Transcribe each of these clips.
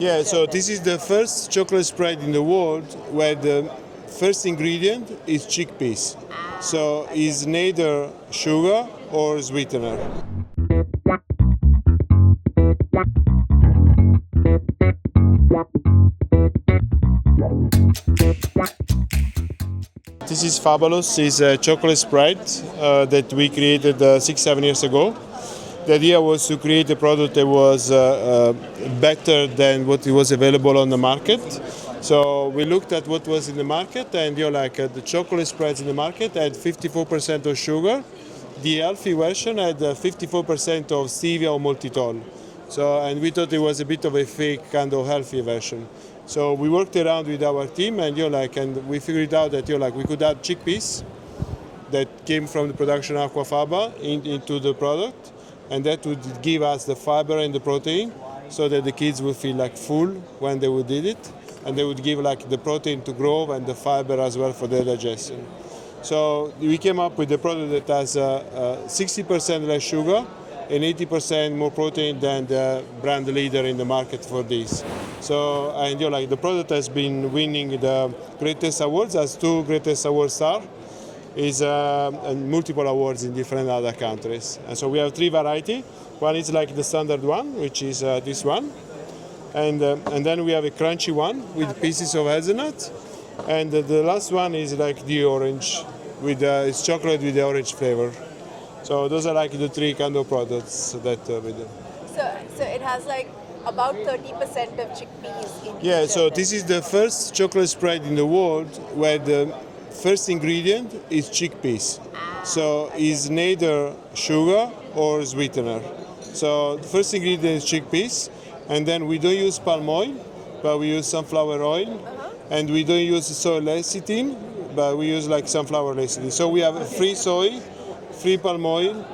Yeah, so this is the first chocolate spread in the world where the first ingredient is chickpeas. So it's neither sugar or sweetener. This is Fabalous. It's a chocolate spread that we created 6-7 years ago. The idea was to create a product that was better than what was available on the market. So we looked at what was in the market, and the chocolate spreads in the market had 54% of sugar. The healthy version had 54% of stevia or maltitol. So, and we thought it was a bit of a fake kind of healthy version. So we worked around with our team, and and we figured out that we could add chickpeas that came from the production of aquafaba into the product, and that would give us the fiber and the protein, so that the kids would feel full when they would eat it, and they would give the protein to grow and the fiber as well for their digestion. So we came up with a product that has 60% less sugar and 80% more protein than the brand leader in the market for this. So, and the product has been winning the greatest awards, has 2 greatest award stars, and multiple awards in different other countries. And so we have 3 varieties. One is the standard one, which is this one, and then we have a crunchy one with pieces of hazelnut, and the last one is the orange, with it's chocolate with the orange flavor. So those are the 3 kind of products that we do. So it has about 30% of chickpeas in Yeah, each so of them. this is the first chocolate spread in the world where the first ingredient is chickpeas. So it's neither sugar or sweetener. So the first ingredient is chickpeas, and then we don't use palm oil, but we use sunflower oil, and we don't use soy lecithin, but we use sunflower lecithin. So we have free soy, free palm oil,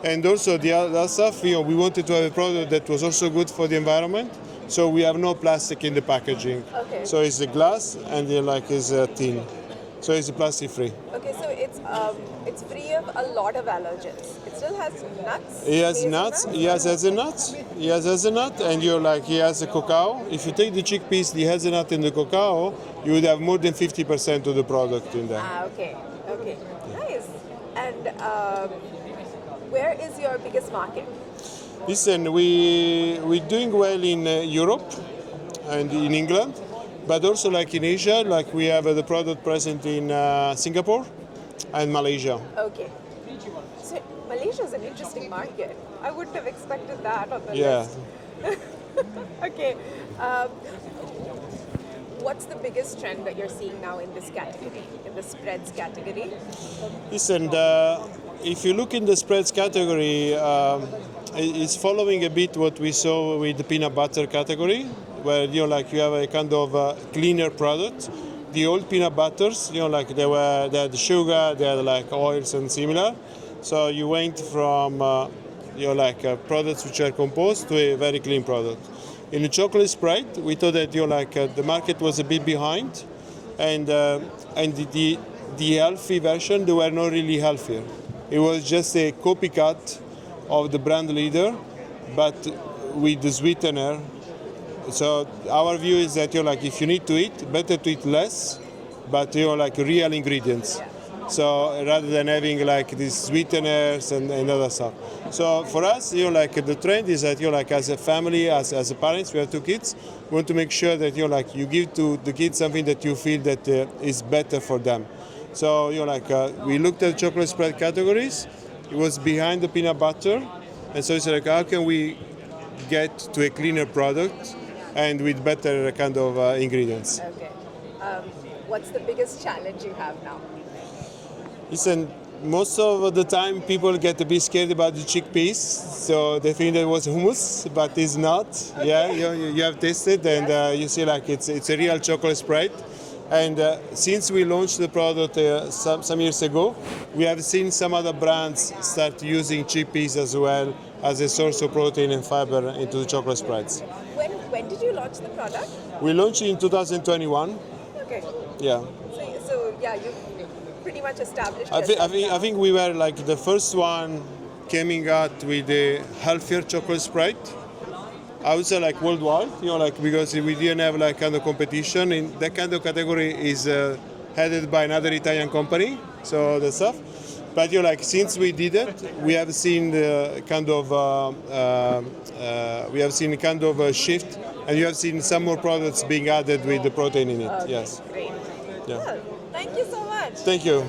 and also the other stuff. We wanted to have a product that was also good for the environment. So we have no plastic in the packaging. Okay. So it's the glass and it's tin. So it's plastic free. Okay, so it's free of a lot of allergens. It still has nuts. He has hazelnut? nuts. He has hazelnuts. He has hazelnut, and he has a cacao. If you take the chickpeas, the hazelnut, and the cacao, you would have more than 50% of the product in there. Okay. Nice. And where is your biggest market? Listen, we're doing well in Europe and in England, but also in Asia. We have the product present in Singapore and Malaysia. Okay. So Malaysia is an interesting market. I wouldn't have expected that on the Yeah. list. Okay. What's the biggest trend that you're seeing now in this category, in the spreads category? Listen, if you look in the spreads category, it's following a bit what we saw with the peanut butter category, where you have a kind of cleaner product. The old peanut butters, they had sugar, they had oils and similar. So you went from products which are composed to a very clean product. In the chocolate spread, we thought that the market was a bit behind, and the healthy version, they were not really healthier. It was just a copycat of the brand leader, but with the sweetener. So our view is that if you need to eat, better to eat less, but real ingredients. So rather than having these sweeteners and other stuff. So for us, the trend is that as a family, as a parents, we have 2 kids. We want to make sure that you give to the kids something that you feel that is better for them. So we looked at chocolate spread categories. It was behind the peanut butter, and so it's how can we get to a cleaner product and with better kind of ingredients. Okay. What's the biggest challenge you have now? Listen, most of the time people get a bit scared about the chickpeas, so they think that it was hummus, but it's not. Okay. Yeah, you have tasted, and you see it's a real chocolate spread. And since we launched the product some years ago, we have seen some other brands start using chickpeas as well as a source of protein and fiber into the chocolate spreads. When did you launch the product? We launched it in 2021. Okay. Yeah. So you pretty much established. I think we were the first one coming out with a healthier chocolate spread. I would say like worldwide, like because we didn't have like kind of competition in that kind of category is headed by another Italian company, so the stuff. But like since we did it, we have seen the kind of a shift, and you have seen some more products being added with the protein in it. Okay, Yes. great. Yeah. Well, thank you so much. Thank you.